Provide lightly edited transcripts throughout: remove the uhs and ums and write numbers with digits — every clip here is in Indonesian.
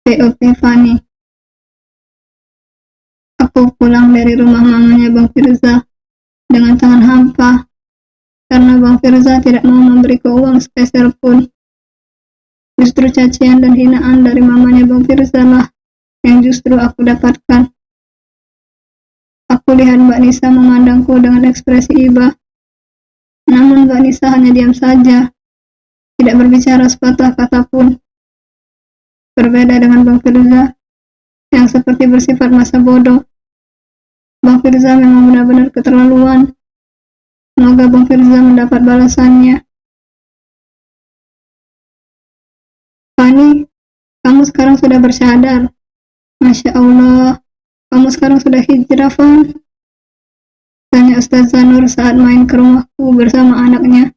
POV Fani. Aku pulang dari rumah mamanya Bang Firza dengan tangan hampa karena Bang Firza tidak mau memberiku uang sepeser pun. Justru cacian dan hinaan dari mamanya Bang Firza lah yang justru aku dapatkan. Aku lihat Mbak Nisa memandangku dengan ekspresi iba. Namun Mbak Nisa hanya diam saja, tidak berbicara sepatah kata pun. Berbeda dengan Bang Firza yang seperti bersifat masa bodoh. Bang Firza memang benar-benar keterlaluan. Semoga Bang Firza mendapat balasannya. Fani, kamu sekarang sudah bersyadar. Masya Allah, kamu sekarang sudah hijrah, Fan? Tanya Ustazah Nur saat main ke rumahku bersama anaknya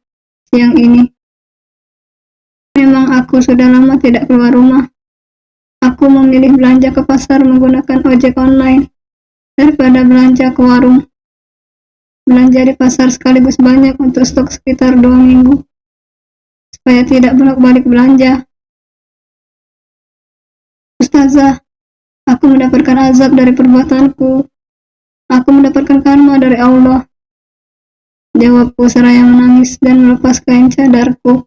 siang ini. Memang aku sudah lama tidak keluar rumah. Aku memilih belanja ke pasar menggunakan ojek online daripada belanja ke warung. Belanja di pasar sekaligus banyak untuk stok sekitar 2 minggu, supaya tidak bolak-balik belanja. Ustazah, aku mendapatkan azab dari perbuatanku. Aku mendapatkan karma dari Allah. Jawabku seraya menangis dan melepas kain cadarku.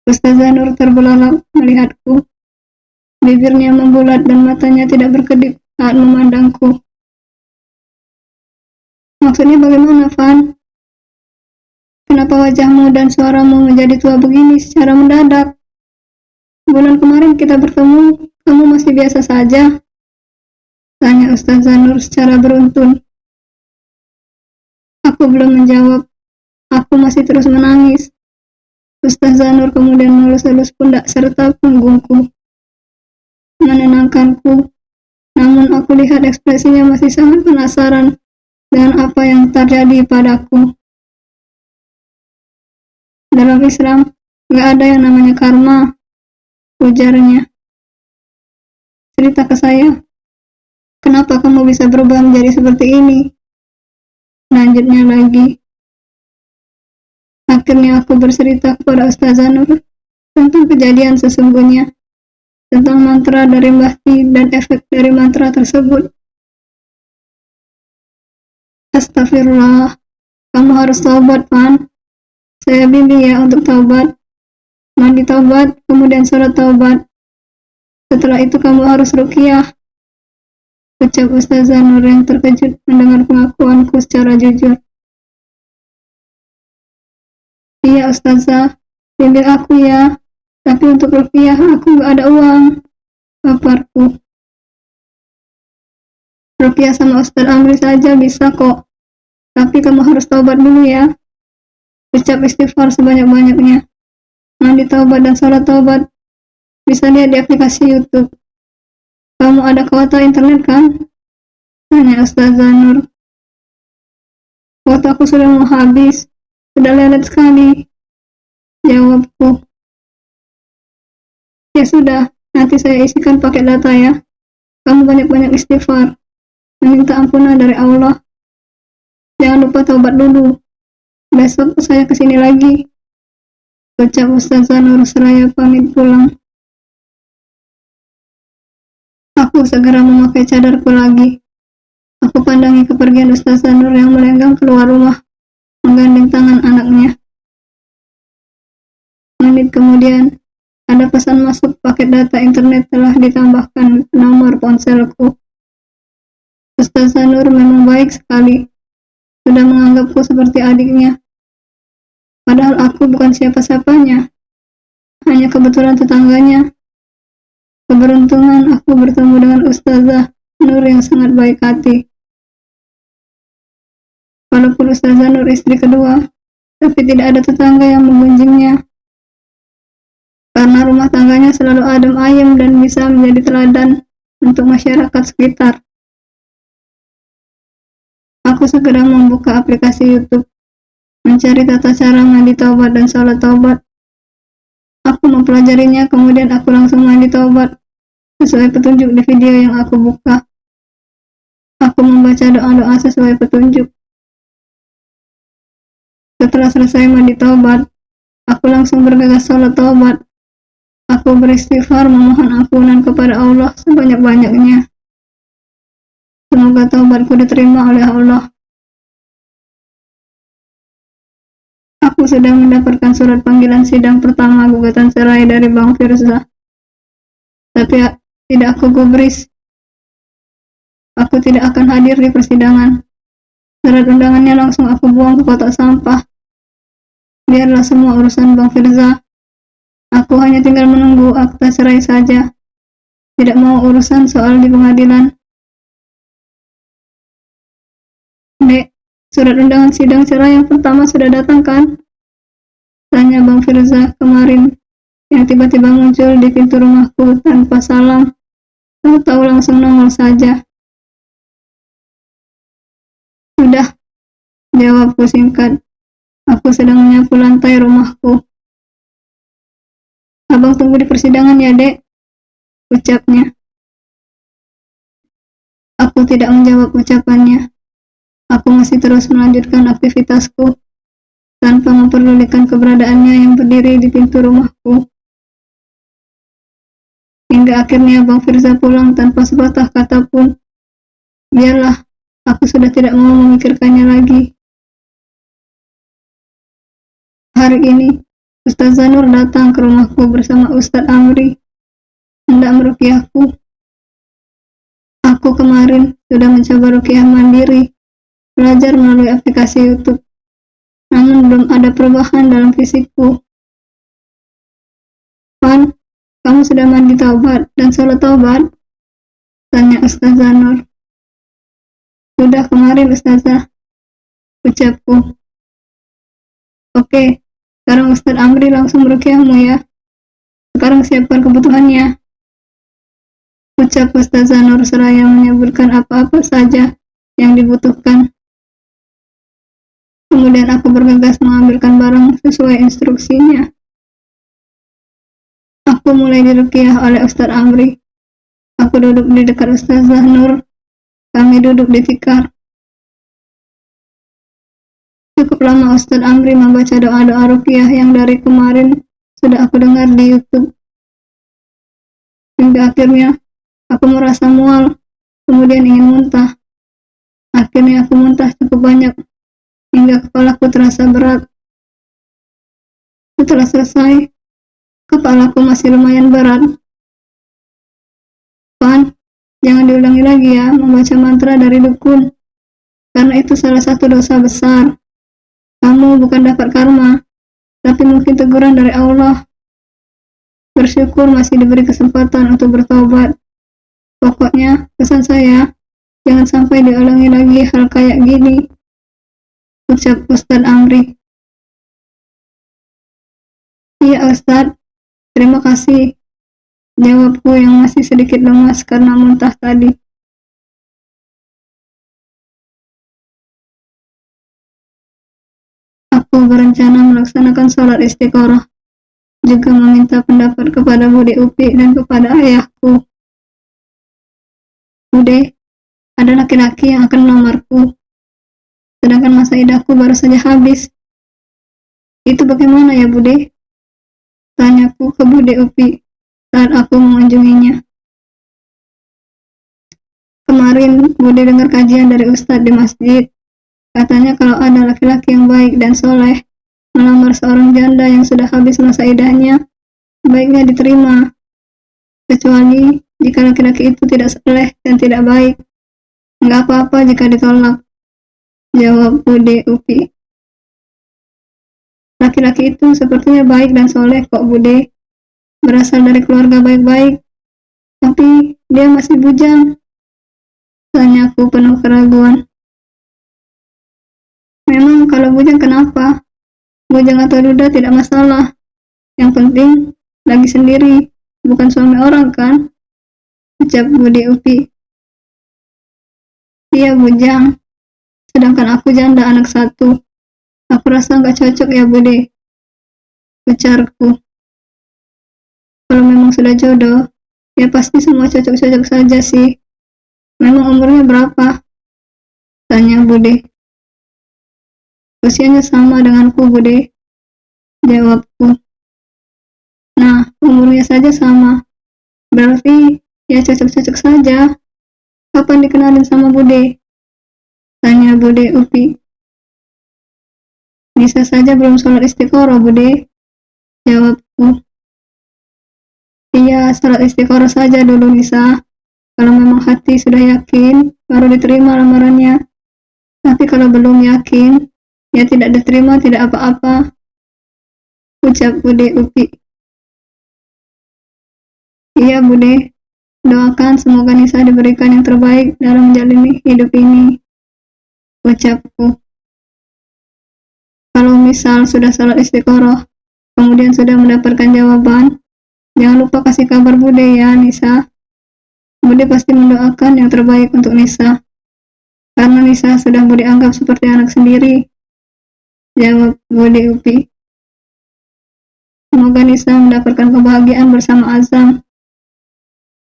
Ustazah Nur terbelalak melihatku. Bibirnya membulat dan matanya tidak berkedip saat memandangku. Maksudnya bagaimana, Van? Kenapa wajahmu dan suaramu menjadi tua begini secara mendadak? Bulan kemarin kita bertemu, kamu masih biasa saja? Tanya Ustazah Nur secara beruntun. Aku belum menjawab. Aku masih terus menangis. Ustazah Nur kemudian melus-elus pundak serta punggungku, menenangkanku. Namun aku lihat ekspresinya masih sangat penasaran dengan apa yang terjadi padaku. Dalam Islam, gak ada yang namanya karma, ujarnya. Cerita ke saya, kenapa kamu bisa berubah menjadi seperti ini? Lanjutnya lagi. Akhirnya aku bercerita kepada Ustazah Nur tentang kejadian sesungguhnya, tentang mantra dari Mbah Ti dan efek dari mantra tersebut. Astagfirullah, kamu harus taubat, Pan. Saya bimbing ya untuk taubat. Mandi taubat, kemudian sholat taubat. Setelah itu kamu harus ruqyah. Ucap Ustazah Nur yang terkejut mendengar pengakuanku secara jujur. Iya Ustazah, bimbing aku ya. Tapi untuk ruqyah aku gak ada uang. Paparku. Ruqyah sama Ustaz Amri saja bisa kok. Tapi kamu harus taubat dulu ya. Ucap istighfar sebanyak-banyaknya. Mandi taubat dan sholat taubat bisa lihat di aplikasi YouTube. Kamu ada kuota internet kan? Tanya Ustazah Nur. Kuota aku sudah mau habis. Sudah lelet sekali. Jawabku. Ya sudah, nanti saya isikan paket data ya. Kamu banyak-banyak istighfar. Meminta ampunan dari Allah. Jangan lupa taubat dulu. Besok saya kesini lagi. Ucap Ustazah Nur seraya pamit pulang. Aku segera memakai cadarku lagi. Aku pandangi kepergian Ustazah Nur yang melenggang keluar rumah, menggandeng tangan anaknya. Menit kemudian, ada pesan masuk paket data internet telah ditambahkan nomor ponselku. Ustazah Nur memang baik sekali. Sudah menganggapku seperti adiknya. Padahal aku bukan siapa-siapanya. Hanya kebetulan tetangganya. Keberuntungan aku bertemu dengan Ustazah Nur yang sangat baik hati. Walaupun Ustazah Nur istri kedua, tapi tidak ada tetangga yang mengunjungnya. Karena rumah tangganya selalu adem ayem dan bisa menjadi teladan untuk masyarakat sekitar. Aku segera membuka aplikasi YouTube, mencari tata cara mandi taubat dan sholat taubat. Aku mempelajarinya, kemudian aku langsung mandi taubat sesuai petunjuk di video yang aku buka. Aku membaca doa-doa sesuai petunjuk. Setelah selesai mandi taubat, aku langsung bergegas sholat taubat. Aku beristighfar memohon ampunan kepada Allah sebanyak-banyaknya. Semoga taubatku diterima oleh Allah. Aku sudah mendapatkan surat panggilan sidang pertama gugatan cerai dari Bang Firza. Tapi tidak aku gubris. Aku tidak akan hadir di persidangan. Surat undangannya langsung aku buang ke kotak sampah. Biarlah semua urusan Bang Firza. Aku hanya tinggal menunggu akta cerai saja. Tidak mau urusan soal di pengadilan. Dek, surat undangan sidang cerai yang pertama sudah datang kan? Tanya Bang Firza kemarin, yang tiba-tiba muncul di pintu rumahku tanpa salam. Tahu-tahu langsung nongol saja. Sudah, jawabku singkat. Aku sedang menyapu lantai rumahku. Abang tunggu di persidangan ya, Dek, ucapnya. Aku tidak menjawab ucapannya. Aku masih terus melanjutkan aktivitasku tanpa memperdulikan keberadaannya yang berdiri di pintu rumahku. Hingga akhirnya Bang Firza pulang tanpa sepatah kata pun. Biarlah, aku sudah tidak mau memikirkannya lagi. Hari ini, Ustaz Zanur datang ke rumahku bersama Ustaz Amri, hendak meruqyahku. Aku kemarin sudah mencoba ruqyah mandiri, belajar melalui aplikasi YouTube, namun belum ada perubahan dalam fisikku. Pan, kamu sudah mandi taubat dan sholat taubat? Tanya Ustaz Zanur. Sudah kemarin Ustazah, ucapku. Oke, sekarang Ustaz Amri langsung meruqyahmu ya. Sekarang siapkan kebutuhannya, ucap Ustaz Zanur seraya menyebutkan apa-apa saja yang dibutuhkan. Kemudian aku bergegas mengambilkan barang sesuai instruksinya. Aku mulai diruqyah oleh Ustaz Amri. Aku duduk di dekat Ustaz Zanur. Kami duduk di tikar. Cukup lama Ustaz Amri membaca doa-doa ruqyah yang dari kemarin sudah aku dengar di YouTube. Hingga akhirnya aku merasa mual, kemudian ingin muntah. Akhirnya aku muntah cukup banyak, hingga kepalaku terasa berat. Setelah selesai, kepalaku masih lumayan berat. Pan, jangan diulangi lagi ya membaca mantra dari dukun, karena itu salah satu dosa besar. Kamu bukan dapat karma, tapi mungkin teguran dari Allah. Bersyukur masih diberi kesempatan untuk bertobat. Pokoknya, pesan saya, jangan sampai diulangi lagi hal kayak gini, ucap Ustaz Amri. Iya Ustaz, terima kasih, jawabku yang masih sedikit lemas karena muntah tadi. Aku berencana melaksanakan sholat istiqoroh, juga meminta pendapat kepada Bude Upi dan kepada ayahku. Bude, ada laki-laki yang akan melamarku, sedangkan masa idahku baru saja habis. Itu bagaimana ya Bude? Tanyaku ke Bude Upi saat aku mengunjunginya. Kemarin Bude dengar kajian dari Ustadz di masjid. Katanya kalau ada laki-laki yang baik dan soleh melamar seorang janda yang sudah habis masa idahnya, baiknya diterima. Kecuali jika laki-laki itu tidak soleh dan tidak baik. Enggak apa-apa jika ditolak, jawab Bude Upi. Laki-laki itu sepertinya baik dan soleh kok Bude. Berasal dari keluarga baik-baik. Tapi dia masih bujang, tanyaku penuh keraguan. Memang kalau bujang kenapa? Bujang atau duda tidak masalah. Yang penting lagi sendiri, bukan suami orang kan? Ucap Bude Upi. Dia bujang, sedangkan aku janda anak satu. Aku rasa nggak cocok ya Bude, ujarku. Kalau memang sudah jodoh, ya pasti semua cocok-cocok saja sih. Memang umurnya berapa? Tanya Bude. " Usianya sama denganku Bude, jawabku. Nah, umurnya saja sama. Berarti ya cocok-cocok saja. Kapan dikenalin sama Bude? Tanya Bude Upi. Bisa saja belum sholat istiqoroh, Bude. Jawabku. Iya, sholat istiqoroh saja dulu, Nisa. Kalau memang hati sudah yakin, baru diterima lamarannya. Tapi kalau belum yakin, ya tidak diterima, tidak apa-apa. Ucap Bude Upi. Iya, Bude. Doakan semoga Nisa diberikan yang terbaik dalam menjalani hidup ini. Ucapku. Kalau misal sudah sholat istiqoroh, kemudian sudah mendapatkan jawaban, jangan lupa kasih kabar Bude ya, Nisa. Bude pasti mendoakan yang terbaik untuk Nisa. Karena Nisa sudah Bude anggap seperti anak sendiri. Jawab Bude Upi. Semoga Nisa mendapatkan kebahagiaan bersama Azam.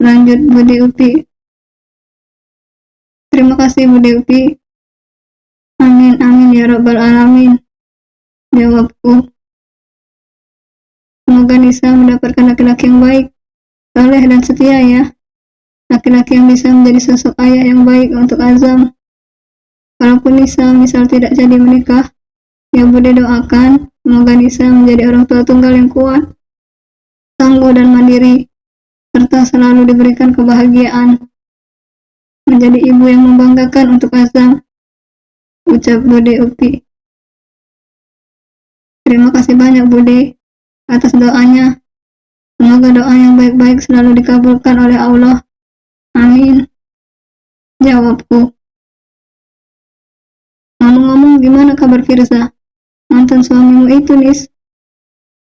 Lanjut Bude Upi. Terima kasih Bude Upi. Amin amin ya rabbal alamin. Jawabku. Semoga Nisa mendapatkan laki-laki yang baik, saleh dan setia ya. Laki-laki yang bisa menjadi sosok ayah yang baik untuk Azam. Kalaupun Nisa misal tidak jadi menikah, ya Bude doakan semoga Nisa menjadi orang tua tunggal yang kuat, tangguh dan mandiri, serta selalu diberikan kebahagiaan. Menjadi ibu yang membanggakan untuk Azam. Ucap Bude Upi. Terima kasih banyak Bude atas doanya. Semoga doa yang baik-baik selalu dikabulkan oleh Allah. Amin. Jawabku. Ngomong-ngomong, gimana kabar Firza? Mantan suamimu itu, Nis?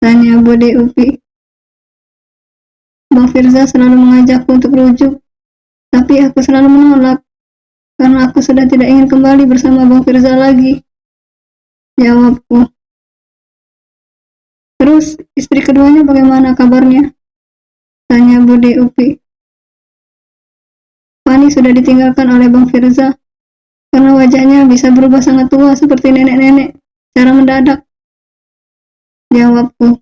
Tanya Bude Upi. Bang Firza selalu mengajakku untuk rujuk, tapi aku selalu menolak, karena aku sudah tidak ingin kembali bersama Bang Firza lagi. Jawabku. Terus, istri keduanya bagaimana kabarnya? Tanya Bude Upi. Fani sudah ditinggalkan oleh Bang Firza, karena wajahnya bisa berubah sangat tua seperti nenek-nenek, secara mendadak. Jawabku.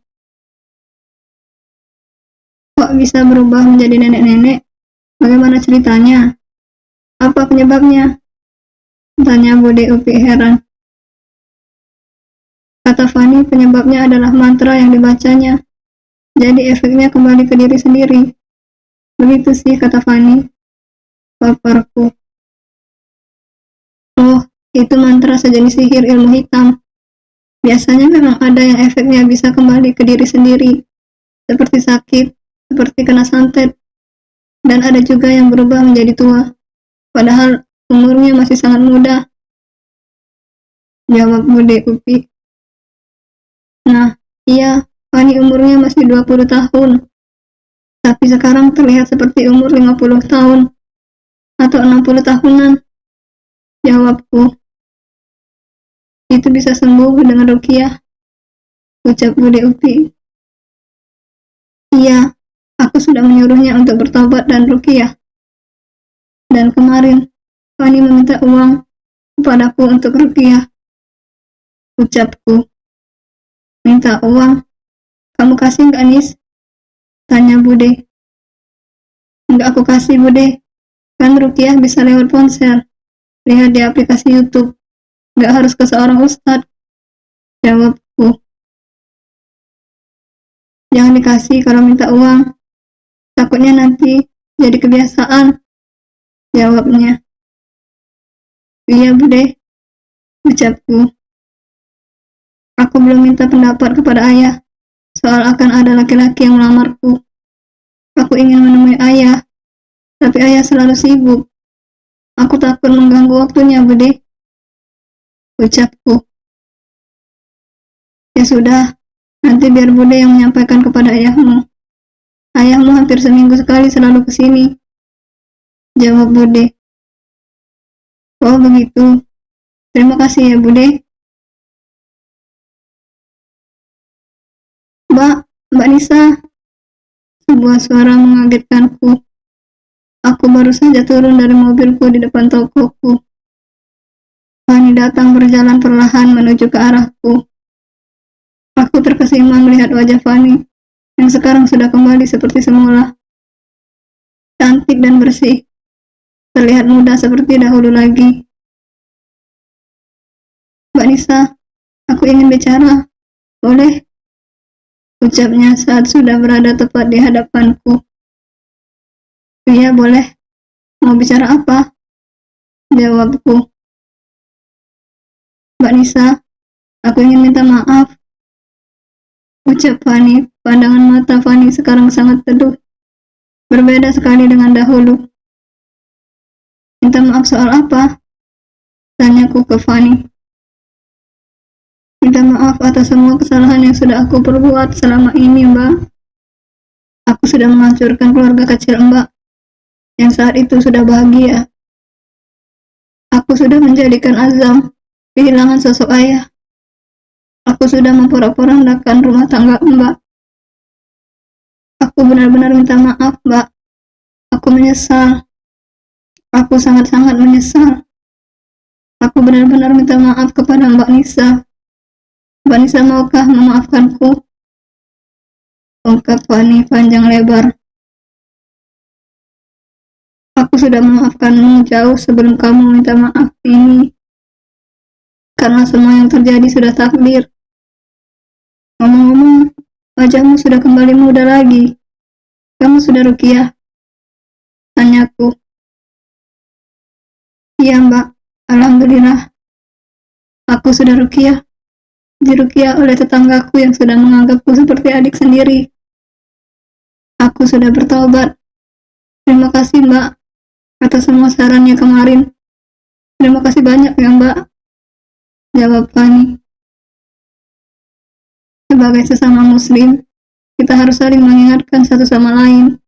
Kok bisa berubah menjadi nenek-nenek? Bagaimana ceritanya? Apa penyebabnya? Tanya Bude Upi heran. Kata Fani, penyebabnya adalah mantra yang dibacanya. Jadi efeknya kembali ke diri sendiri. Begitu sih kata Fani. Paparku. Oh, itu mantra sejenis sihir ilmu hitam. Biasanya memang ada yang efeknya bisa kembali ke diri sendiri, seperti sakit, seperti kena santet, dan ada juga yang berubah menjadi tua, padahal umurnya masih sangat muda. Jawab Bude Upi. Nah, iya, Fani umurnya masih 20 tahun, tapi sekarang terlihat seperti umur 50 tahun, atau 60 tahunan. Jawabku. Itu bisa sembuh dengan ruqyah. Ucap Bude Upi. Iya, aku sudah menyuruhnya untuk bertobat dan ruqyah. Dan kemarin, Fani meminta uang kepadaku untuk ruqyah. Ucapku. Minta uang? Kamu kasih nggak, Nis? Tanya Bude. Nggak aku kasih, Bude. Kan ruqyah bisa lewat ponsel. Lihat di aplikasi YouTube. Nggak harus ke seorang ustadz. Jawabku. Jangan dikasih kalau minta uang. Takutnya nanti jadi kebiasaan. Jawabnya. Iya, Bude. Ucapku. Aku belum minta pendapat kepada ayah soal akan ada laki-laki yang melamarku. Aku ingin menemui ayah, tapi ayah selalu sibuk. Aku takut mengganggu waktunya, Bude. Ucapku. Ya sudah, nanti biar Bude yang menyampaikan kepada ayahmu. Ayahmu hampir seminggu sekali selalu ke sini. Jawab Bude. Oh begitu. Terima kasih ya Bude. Mbak Nisa. Sebuah suara mengagetkanku. Aku baru saja turun dari mobilku di depan tokoku. Fani datang berjalan perlahan menuju ke arahku. Aku terkesima melihat wajah Fani. yang sekarang sudah kembali seperti semula, cantik dan bersih, terlihat muda seperti dahulu lagi. Mbak Nisa, aku ingin bicara, boleh? Ucapnya saat sudah berada tepat di hadapanku. Iya, boleh. Mau bicara apa? Jawabku. Mbak Nisa, aku ingin minta maaf. Ucap Fani. Pandangan mata Fani sekarang sangat teduh. Berbeda sekali dengan dahulu. Minta maaf soal apa? Tanyaku ke Fani. Minta maaf atas semua kesalahan yang sudah aku perbuat selama ini, Mbak. Aku sudah menghancurkan keluarga kecil Mbak, yang saat itu sudah bahagia. Aku sudah menjadikan Azam kehilangan sosok ayah. Aku sudah memporak-porandakan rumah tangga Mbak. Aku benar-benar minta maaf, Mbak. Aku menyesal. Aku sangat-sangat menyesal. Aku benar-benar minta maaf kepada Mbak Nisa. Mbak Nisa maukah memaafkanku? Ungkap Fani panjang lebar. Aku sudah memaafkanmu jauh sebelum kamu minta maaf ini. Karena semua yang terjadi sudah takdir. Ngomong-ngomong, wajahmu sudah kembali muda lagi. Kamu sudah ruqyah? Tanyaku. Iya, Mbak. Alhamdulillah. Aku sudah ruqyah. Diruqyah oleh tetanggaku yang sudah menganggapku seperti adik sendiri. Aku sudah bertobat. Terima kasih, Mbak, atas semua sarannya kemarin. Terima kasih banyak ya, Mbak. Jawab Fani. Sebagai sesama muslim, kita harus saling mengingatkan satu sama lain.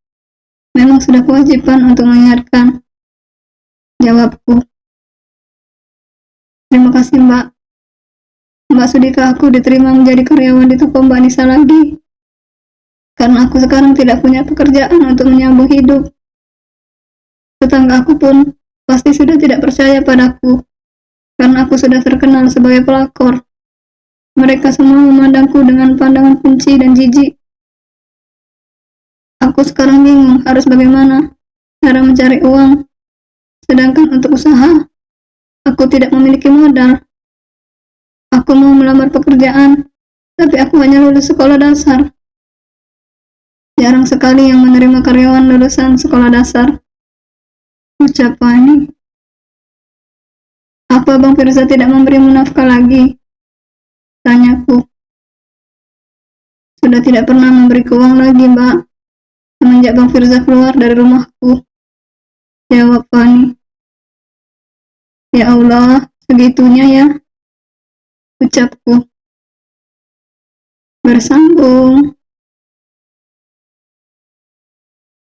Memang sudah kewajiban untuk mengingatkan. Jawabku. Terima kasih, Mbak. Mbak, sudikah aku diterima menjadi karyawan di toko Mbak Nisa lagi? Karena aku sekarang tidak punya pekerjaan untuk menyambung hidup. Tetangga aku pun pasti sudah tidak percaya padaku, karena aku sudah terkenal sebagai pelakor. Mereka semua memandangku dengan pandangan benci dan jijik. Aku sekarang bingung harus bagaimana cara mencari uang. Sedangkan untuk usaha, aku tidak memiliki modal. Aku mau melamar pekerjaan, tapi aku hanya lulus sekolah dasar. Jarang sekali yang menerima karyawan lulusan sekolah dasar. Ucap Fani. Apa Bang Firza tidak memberimu nafkah lagi? Tanyaku. Sudah tidak pernah memberi uang lagi, Mbak. Semenjak Bang Firza keluar dari rumahku. Jawab Fani. Ya Allah, segitunya ya. Ucapku. Bersambung.